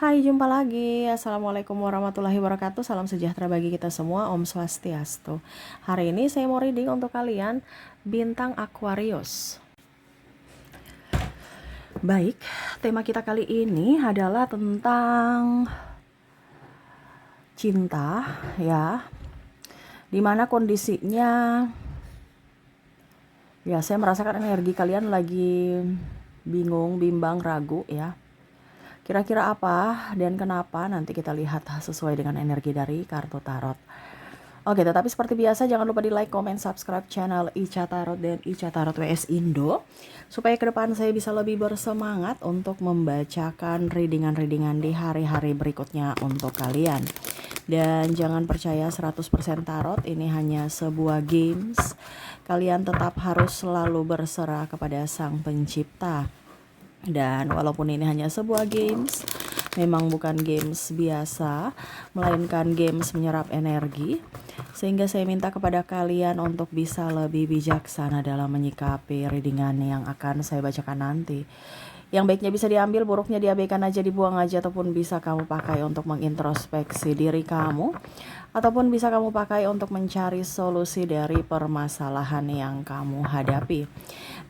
Hai, jumpa lagi. Assalamualaikum warahmatullahi wabarakatuh. Salam sejahtera bagi kita semua. Om Swastiastu. Hari ini saya mau reading untuk kalian bintang Aquarius. Baik, tema kita kali ini adalah tentang cinta, ya. Dimana kondisinya, ya saya merasakan energi kalian lagi bingung, bimbang, ragu, ya. Kira-kira apa dan kenapa nanti kita lihat sesuai dengan energi dari kartu tarot. Oke, tetapi seperti biasa jangan lupa di like, comment, subscribe channel Ica Tarot dan Ica Tarot WS Indo supaya ke depan saya bisa lebih bersemangat untuk membacakan readingan-readingan di hari-hari berikutnya untuk kalian. Dan jangan percaya 100% tarot, ini hanya sebuah games. Kalian tetap harus selalu berserah kepada Sang Pencipta. Dan walaupun ini hanya sebuah games, memang bukan games biasa, melainkan games menyerap energi. Sehingga saya minta kepada kalian untuk bisa lebih bijaksana dalam menyikapi readingan yang akan saya bacakan nanti. Yang baiknya bisa diambil, buruknya diabaikan aja, dibuang aja, ataupun bisa kamu pakai untuk mengintrospeksi diri kamu, ataupun bisa kamu pakai untuk mencari solusi dari permasalahan yang kamu hadapi.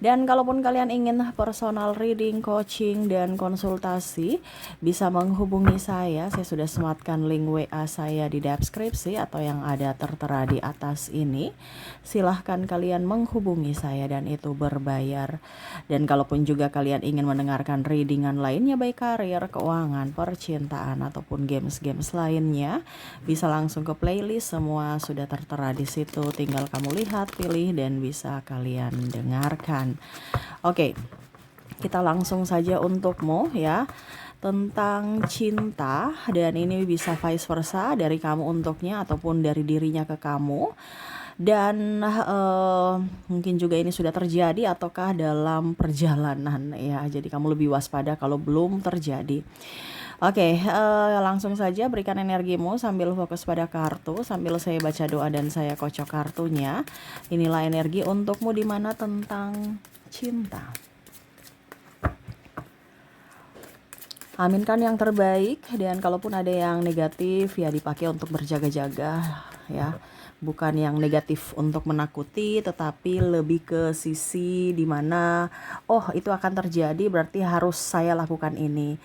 Dan kalaupun kalian ingin personal reading, coaching, dan konsultasi, bisa menghubungi saya. Saya sudah sematkan link WA saya di deskripsi atau yang ada tertera di atas ini. Silahkan kalian menghubungi saya dan itu berbayar. Dan kalaupun juga kalian ingin mendengarkan readingan lainnya, baik karir, keuangan, percintaan, ataupun games-games lainnya, bisa langsung ke playlist, semua sudah tertera di situ. Tinggal kamu lihat, pilih, dan bisa kalian dengarkan. Oke, kita langsung saja untukmu ya, tentang cinta, dan ini bisa vice versa dari kamu untuknya ataupun dari dirinya ke kamu. Dan mungkin juga ini sudah terjadi ataukah dalam perjalanan ya, jadi kamu lebih waspada kalau belum terjadi. Oke, langsung saja berikan energimu sambil fokus pada kartu, sambil saya baca doa dan saya kocok kartunya. Inilah energi untukmu di mana tentang cinta. Aminkan yang terbaik, dan kalaupun ada yang negatif ya dipakai untuk berjaga-jaga ya. Bukan yang negatif untuk menakuti, tetapi lebih ke sisi dimana itu akan terjadi berarti harus saya lakukan ini.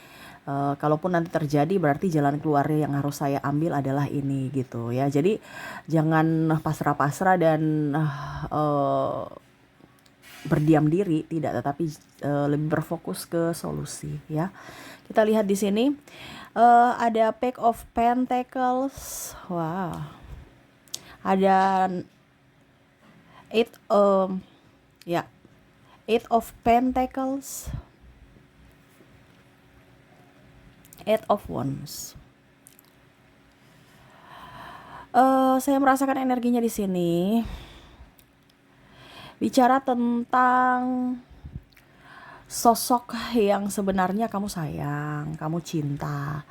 Kalaupun nanti terjadi berarti jalan keluar yang harus saya ambil adalah ini gitu ya. Jadi jangan pasrah-pasrah dan berdiam diri, tidak, tetapi lebih berfokus ke solusi ya. Kita lihat di sini ada Page of Pentacles. Wow. Ada Eight of Pentacles, Eight of Wands. Saya merasakan energinya di sini. Bicara tentang sosok yang sebenarnya kamu sayang, kamu cinta.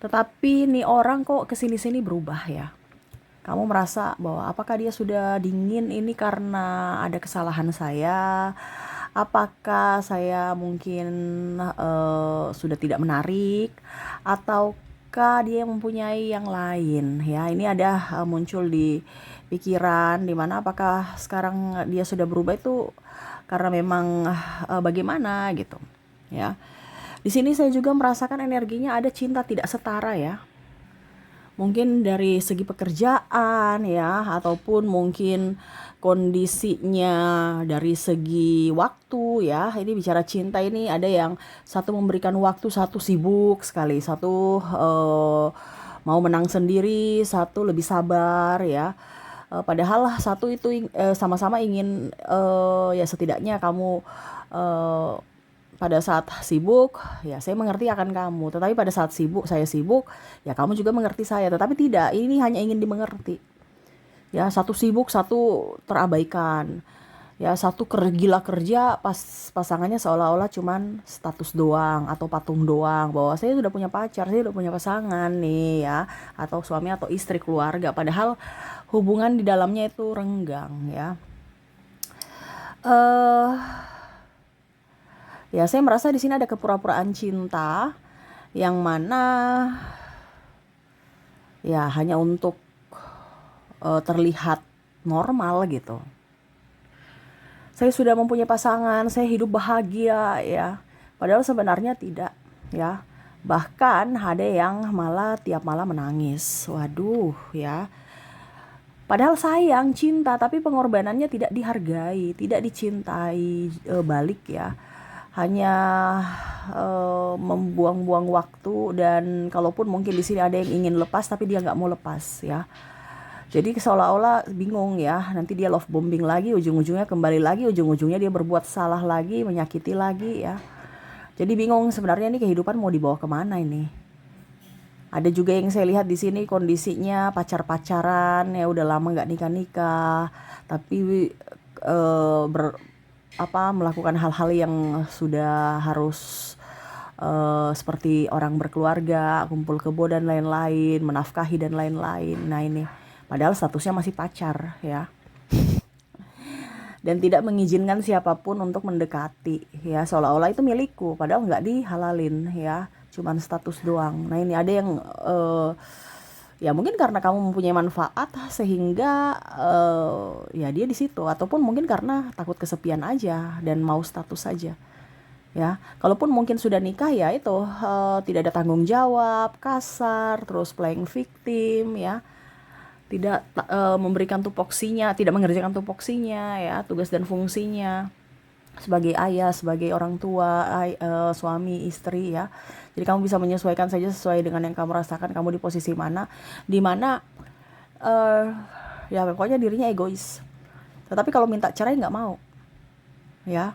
Tetapi nih orang kok kesini-sini berubah ya. Kamu merasa bahwa apakah dia sudah dingin ini karena ada kesalahan saya? Apakah saya mungkin sudah tidak menarik, ataukah dia mempunyai yang lain ya? Ini ada muncul di pikiran, dimana apakah sekarang dia sudah berubah itu karena memang bagaimana gitu ya. Di sini saya juga merasakan energinya ada cinta tidak setara ya. Mungkin dari segi pekerjaan ya, ataupun mungkin kondisinya dari segi waktu ya. Ini bicara cinta, ini ada yang satu memberikan waktu, satu sibuk sekali, satu mau menang sendiri, satu lebih sabar ya. Padahal satu itu sama-sama ingin ya setidaknya kamu pada saat sibuk, ya saya mengerti akan kamu. Tetapi pada saat sibuk, saya sibuk, ya kamu juga mengerti saya. Tetapi tidak, ini hanya ingin dimengerti. Ya, satu sibuk, satu terabaikan. Ya, satu gila kerja, pasangannya seolah-olah cuman status doang atau patung doang. Bahwa saya sudah punya pacar, saya sudah punya pasangan nih ya. Atau suami atau istri, keluarga. Padahal hubungan di dalamnya itu renggang ya. Ya, saya merasa di sini ada kepura-puraan cinta yang mana ya hanya untuk terlihat normal gitu. Saya sudah mempunyai pasangan, saya hidup bahagia ya. Padahal sebenarnya tidak ya. Bahkan ada yang malah tiap malam menangis. Waduh ya. Padahal sayang, cinta, tapi pengorbanannya tidak dihargai, tidak dicintai balik ya. Hanya membuang-buang waktu, dan kalaupun mungkin di sini ada yang ingin lepas tapi dia nggak mau lepas ya. Jadi seolah-olah bingung ya, nanti dia love bombing lagi, ujung-ujungnya kembali lagi, ujung-ujungnya dia berbuat salah lagi, menyakiti lagi ya. Jadi bingung sebenarnya nih kehidupan mau dibawa kemana ini. Ada juga yang saya lihat di sini kondisinya pacar-pacaran ya, udah lama nggak nikah-nikah, tapi melakukan hal-hal yang sudah harus seperti orang berkeluarga, kumpul kebo dan lain-lain, menafkahi dan lain-lain. Nah ini, padahal statusnya masih pacar ya. Dan tidak mengizinkan siapapun untuk mendekati ya, seolah-olah itu milikku, padahal nggak dihalalin ya, cuman status doang. Nah ini ada yang ya mungkin karena kamu mempunyai manfaat sehingga ya dia di situ, ataupun mungkin karena takut kesepian aja dan mau status saja ya. Kalaupun mungkin sudah nikah ya itu tidak ada tanggung jawab, kasar, terus playing victim ya, tidak memberikan tupoksinya, tidak mengerjakan tupoksinya ya, tugas dan fungsinya sebagai ayah, sebagai orang tua, suami, istri ya. Jadi kamu bisa menyesuaikan saja sesuai dengan yang kamu rasakan, kamu di posisi mana, di mana ya pokoknya dirinya egois. Tetapi kalau minta cerai nggak mau ya,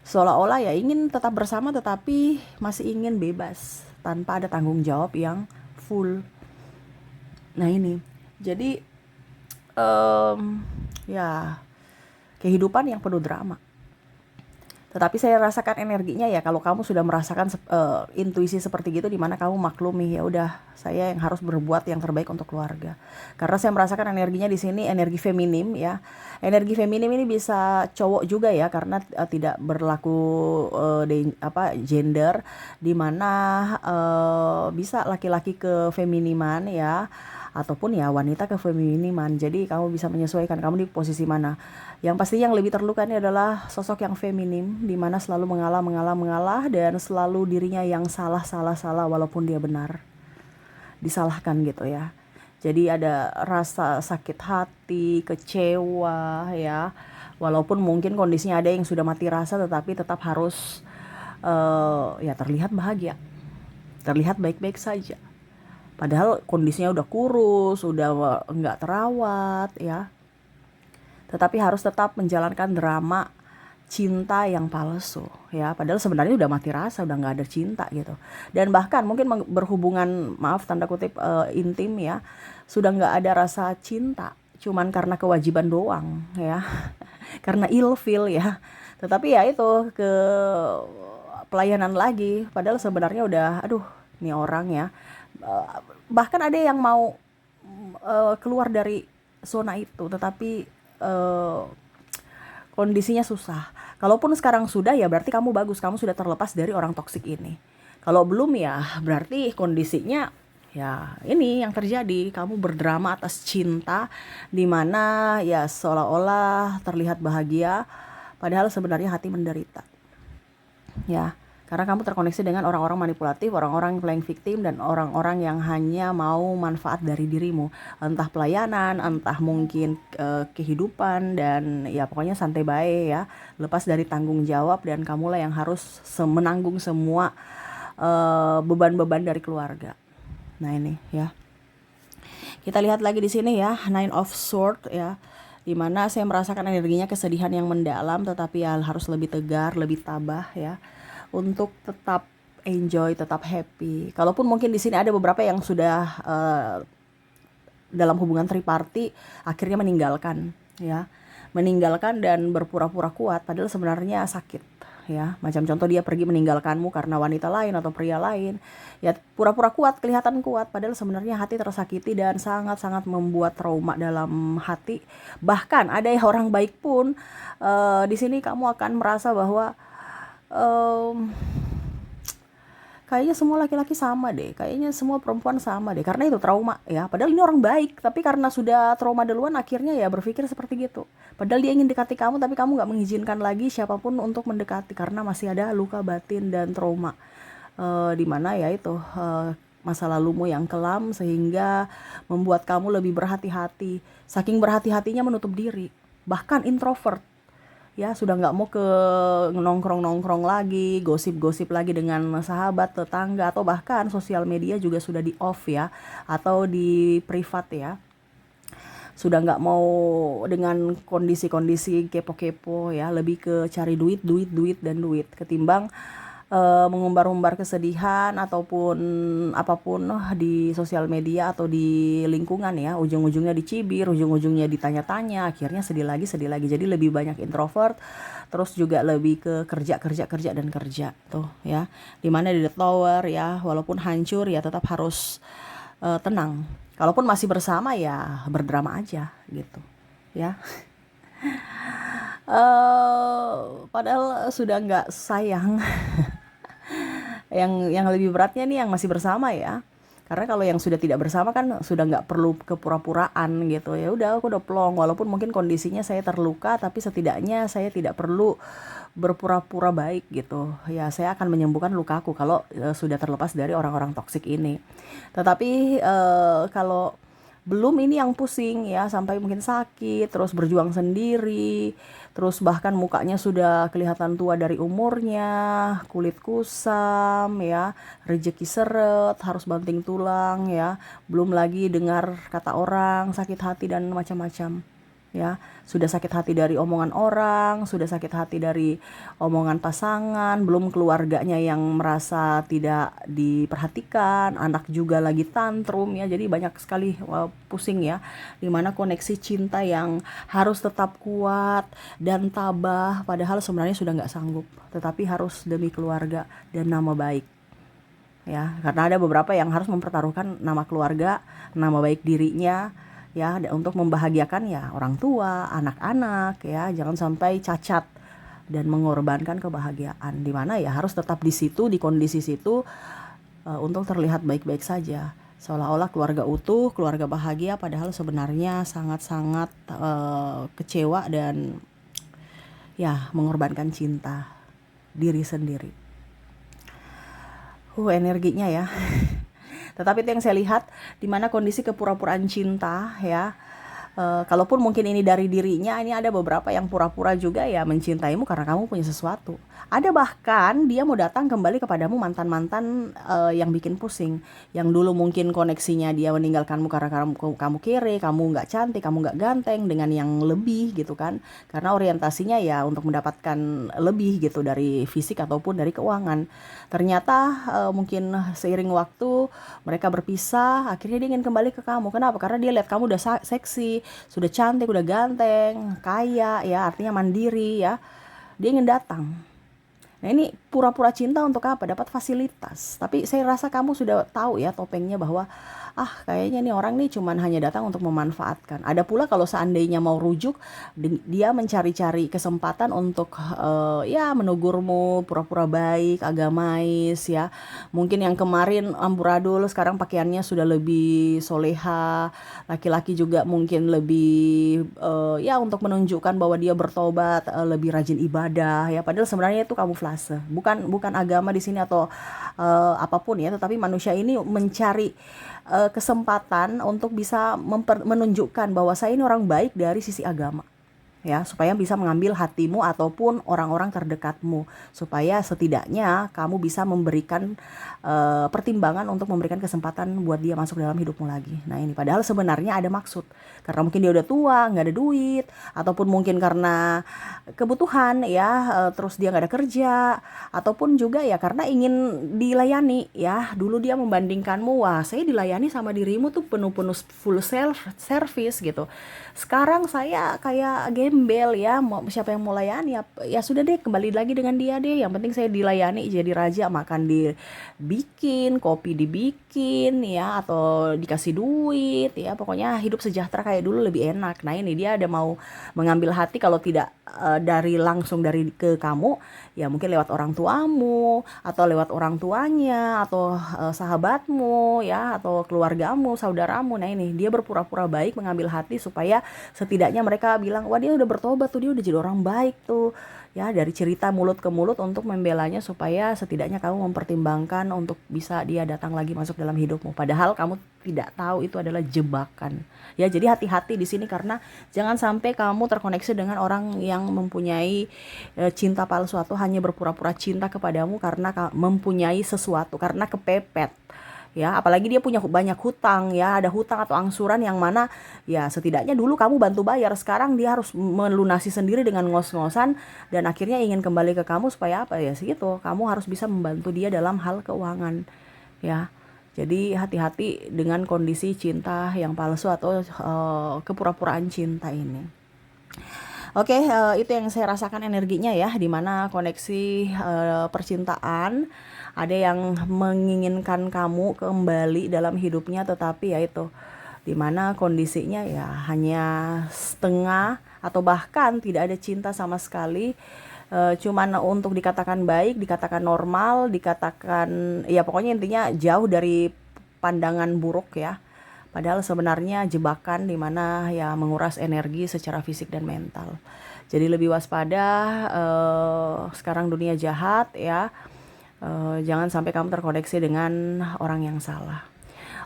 seolah-olah ya ingin tetap bersama tetapi masih ingin bebas tanpa ada tanggung jawab yang full. Nah ini, jadi ya kehidupan yang penuh drama. Tetapi saya rasakan energinya ya, kalau kamu sudah merasakan intuisi seperti gitu, di mana kamu maklumi ya udah, saya yang harus berbuat yang terbaik untuk keluarga. Karena saya merasakan energinya di sini energi feminim ya. Energi feminim ini bisa cowok juga ya, karena tidak berlaku gender, di mana bisa laki-laki ke feminiman ya, ataupun ya wanita ke feminiman. Jadi kamu bisa menyesuaikan kamu di posisi mana. Yang pasti yang lebih terluka ini adalah sosok yang feminim, di mana selalu mengalah dan selalu dirinya yang salah walaupun dia benar. Disalahkan gitu ya. Jadi ada rasa sakit hati, kecewa ya. Walaupun mungkin kondisinya ada yang sudah mati rasa, tetapi tetap harus ya terlihat bahagia. Terlihat baik-baik saja. Padahal kondisinya udah kurus, udah nggak terawat ya. Tetapi harus tetap menjalankan drama cinta yang palsu ya. Padahal sebenarnya udah mati rasa, udah nggak ada cinta gitu. Dan bahkan mungkin berhubungan, maaf tanda kutip, intim ya, sudah nggak ada rasa cinta, cuman karena kewajiban doang ya. Karena ilfeel ya. Tetapi ya itu ke pelayanan lagi. Padahal sebenarnya udah, aduh, ini orang ya. Bahkan ada yang mau keluar dari zona itu, tetapi kondisinya susah. Kalaupun sekarang sudah ya berarti kamu bagus, kamu sudah terlepas dari orang toksik ini. Kalau belum ya berarti kondisinya ya ini yang terjadi, kamu berdrama atas cinta, di mana ya seolah-olah terlihat bahagia padahal sebenarnya hati menderita. Ya, karena kamu terkoneksi dengan orang-orang manipulatif, orang-orang playing victim, dan orang-orang yang hanya mau manfaat dari dirimu. Entah pelayanan, entah mungkin kehidupan, dan ya pokoknya santai bae ya. Lepas dari tanggung jawab, dan kamulah yang harus menanggung semua beban-beban dari keluarga. Nah ini ya. Kita lihat lagi di sini ya, Nine of Swords ya. Dimana saya merasakan energinya kesedihan yang mendalam, tetapi ya harus lebih tegar, lebih tabah ya, untuk tetap enjoy, tetap happy. Kalaupun mungkin di sini ada beberapa yang sudah dalam hubungan triparty akhirnya meninggalkan ya, meninggalkan dan berpura-pura kuat padahal sebenarnya sakit ya. Macam contoh dia pergi meninggalkanmu karena wanita lain atau pria lain ya, pura-pura kuat, kelihatan kuat padahal sebenarnya hati tersakiti dan sangat-sangat membuat trauma dalam hati. Bahkan ada orang baik pun di sini kamu akan merasa bahwa kayaknya semua laki-laki sama deh, kayaknya semua perempuan sama deh, karena itu trauma ya, padahal ini orang baik, tapi karena sudah trauma duluan akhirnya ya berpikir seperti gitu. Padahal dia ingin dekati kamu, tapi kamu nggak mengizinkan lagi siapapun untuk mendekati karena masih ada luka batin dan trauma. Di mana ya itu masa lalumu yang kelam sehingga membuat kamu lebih berhati-hati. Saking berhati-hatinya menutup diri, bahkan introvert. Ya sudah nggak mau ke nongkrong-nongkrong lagi, gosip-gosip lagi dengan sahabat, tetangga, atau bahkan sosial media juga sudah di off ya, atau di privat ya. Sudah nggak mau dengan kondisi-kondisi kepo-kepo ya, lebih ke cari duit, duit, duit, dan duit, ketimbang mengumbar-umbar kesedihan ataupun apapun di sosial media atau di lingkungan ya, ujung-ujungnya dicibir, ujung-ujungnya ditanya-tanya, akhirnya sedih lagi, sedih lagi. Jadi lebih banyak introvert, terus juga lebih ke kerja, kerja, kerja, dan kerja tuh ya, dimana di The Tower ya, walaupun hancur ya tetap harus tenang. Kalaupun masih bersama ya berdrama aja gitu ya. Padahal sudah nggak sayang. Yang lebih beratnya nih yang masih bersama ya, karena kalau yang sudah tidak bersama kan sudah nggak perlu kepura-puraan gitu, ya udah aku udah plong, walaupun mungkin kondisinya saya terluka, tapi setidaknya saya tidak perlu berpura-pura baik gitu ya, saya akan menyembuhkan lukaku kalau sudah terlepas dari orang-orang toksik ini. Tetapi kalau belum, ini yang pusing ya, sampai mungkin sakit, terus berjuang sendiri, terus bahkan mukanya sudah kelihatan tua dari umurnya, kulit kusam ya, rejeki seret, harus banting tulang ya, belum lagi dengar kata orang, sakit hati dan macam-macam ya. Sudah sakit hati dari omongan orang, sudah sakit hati dari omongan pasangan, belum keluarganya yang merasa tidak diperhatikan, anak juga lagi tantrum ya. Jadi banyak sekali pusing ya, dimana koneksi cinta yang harus tetap kuat dan tabah, padahal sebenarnya sudah nggak sanggup, tetapi harus demi keluarga dan nama baik ya, karena ada beberapa yang harus mempertaruhkan nama keluarga, nama baik dirinya ya, untuk membahagiakan ya orang tua, anak-anak ya, jangan sampai cacat dan mengorbankan kebahagiaan, dimana ya harus tetap di situ, di kondisi situ untuk terlihat baik-baik saja, seolah-olah keluarga utuh, keluarga bahagia, padahal sebenarnya sangat-sangat kecewa dan ya mengorbankan cinta diri sendiri. Energinya ya. Tetapi itu yang saya lihat, dimana kondisi kepura-puraan cinta ya, kalaupun mungkin ini dari dirinya, ini ada beberapa yang pura-pura juga ya mencintaimu karena kamu punya sesuatu. Ada bahkan dia mau datang kembali kepadamu, mantan-mantan yang bikin pusing, yang dulu mungkin koneksinya dia meninggalkanmu karena kamu kere, kamu nggak cantik, kamu nggak ganteng, dengan yang lebih gitu kan, karena orientasinya ya untuk mendapatkan lebih gitu dari fisik ataupun dari keuangan. Ternyata mungkin seiring waktu mereka berpisah, akhirnya dia ingin kembali ke kamu. Kenapa? Karena dia lihat kamu udah seksi, sudah cantik, udah ganteng, kaya ya, artinya mandiri ya. Dia ingin datang. Nah ini pura-pura cinta untuk apa? Dapat fasilitas. Tapi saya rasa kamu sudah tahu ya topengnya, bahwa kayaknya nih orang nih cuman hanya datang untuk memanfaatkan. Ada pula kalau seandainya mau rujuk, dia mencari-cari kesempatan untuk ya menegurmu, pura-pura baik, agamais ya. Mungkin yang kemarin amburadul, sekarang pakaiannya sudah lebih soleha. Laki-laki juga mungkin lebih ya untuk menunjukkan bahwa dia bertobat, lebih rajin ibadah ya. Padahal sebenarnya itu kamuflase. Bukan agama di sini atau apapun ya, tetapi manusia ini mencari kesempatan untuk bisa menunjukkan bahwa saya ini orang baik dari sisi agama ya, supaya bisa mengambil hatimu ataupun orang-orang terdekatmu, supaya setidaknya kamu bisa memberikan pertimbangan untuk memberikan kesempatan buat dia masuk dalam hidupmu lagi. Nah ini padahal sebenarnya ada maksud, karena mungkin dia udah tua, nggak ada duit, ataupun mungkin karena kebutuhan ya, terus dia nggak ada kerja, ataupun juga ya karena ingin dilayani ya. Dulu dia membandingkanmu, wah saya dilayani sama dirimu tuh penuh-penuh full self service gitu, sekarang saya kayak gembel ya, siapa yang mau layani ya sudah deh, kembali lagi dengan dia deh, yang penting saya dilayani jadi raja, makan dibikin, kopi dibikin ya, atau dikasih duit ya, pokoknya hidup sejahtera kayak dulu lebih enak. Nah ini dia ada mau mengambil hati, kalau tidak dari langsung dari ke kamu ya mungkin lewat orang tuamu atau lewat orang tuanya atau sahabatmu ya, atau keluargamu, saudaramu. Nah ini dia berpura-pura baik mengambil hati supaya setidaknya mereka bilang, wah dia udah bertobat tuh, dia udah jadi orang baik tuh ya, dari cerita mulut ke mulut untuk membelanya supaya setidaknya kamu mempertimbangkan untuk bisa dia datang lagi masuk dalam hidupmu, padahal kamu tidak tahu itu adalah jebakan ya. Jadi hati-hati di sini, karena jangan sampai kamu terkoneksi dengan orang yang mempunyai cinta palsu atau hanya berpura-pura cinta kepadamu karena mempunyai sesuatu, karena kepepet ya, apalagi dia punya banyak hutang ya, ada hutang atau angsuran yang mana ya setidaknya dulu kamu bantu bayar, sekarang dia harus melunasi sendiri dengan ngos-ngosan dan akhirnya ingin kembali ke kamu supaya apa ya, segitu kamu harus bisa membantu dia dalam hal keuangan ya. Jadi hati-hati dengan kondisi cinta yang palsu atau kepura-puraan cinta ini. Oke, itu yang saya rasakan energinya ya, dimana koneksi percintaan ada yang menginginkan kamu kembali dalam hidupnya, tetapi ya itu dimana kondisinya ya hanya setengah atau bahkan tidak ada cinta sama sekali, cuman untuk dikatakan baik, dikatakan normal, dikatakan ya pokoknya intinya jauh dari pandangan buruk ya. Padahal sebenarnya jebakan dimana ya menguras energi secara fisik dan mental. Jadi lebih waspada, sekarang dunia jahat ya. Jangan sampai kamu terkoneksi dengan orang yang salah.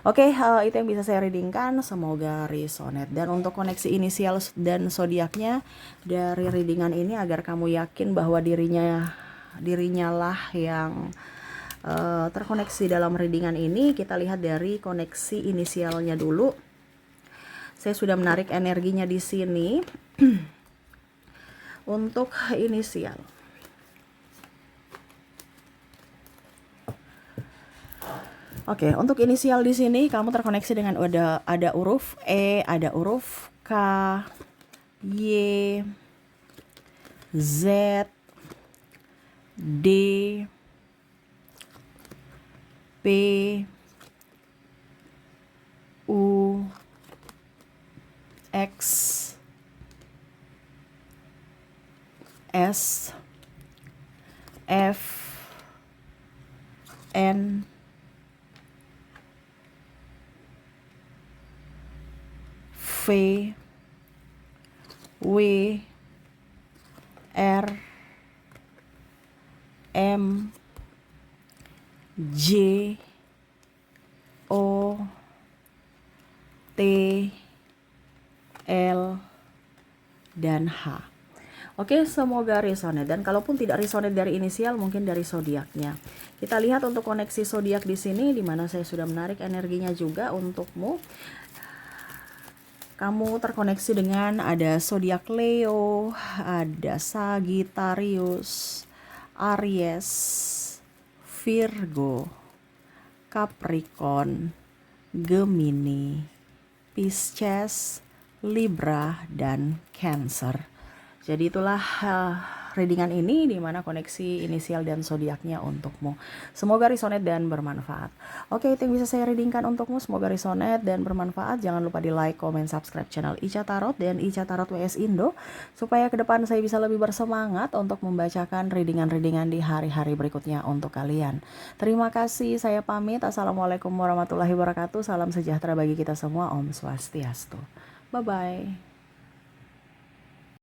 Oke, itu yang bisa saya readingkan, semoga resonate. Dan untuk koneksi inisial dan zodiaknya dari readingan ini, agar kamu yakin bahwa dirinya lah yang terkoneksi dalam readingan ini, kita lihat dari koneksi inisialnya dulu. Saya sudah menarik energinya di sini. Untuk inisial, oke, untuk inisial di sini kamu terkoneksi dengan ada huruf E, ada huruf K, Y, Z, D, P, U, X, S, F, N, V, W, R, M, J, O, T, L, dan H. Oke, semoga resonate. Dan kalaupun tidak resonate dari inisial, mungkin dari zodiaknya. Kita lihat untuk koneksi zodiak di sini, di mana saya sudah menarik energinya juga untukmu. Kamu terkoneksi dengan ada zodiak Leo, ada Sagittarius, Aries, Virgo, Capricorn, Gemini, Pisces, Libra, dan Cancer. Jadi itulah readingan ini, di mana koneksi inisial dan zodiaknya untukmu. Semoga resonate dan bermanfaat. Oke, itu yang bisa saya readingkan untukmu. Semoga resonate dan bermanfaat. Jangan lupa di like, comment, subscribe channel Ica Tarot dan Ica Tarot WS Indo, supaya ke depan saya bisa lebih bersemangat untuk membacakan readingan-readingan di hari-hari berikutnya untuk kalian. Terima kasih, saya pamit. Assalamualaikum warahmatullahi wabarakatuh. Salam sejahtera bagi kita semua. Om Swastiastu. Bye-bye.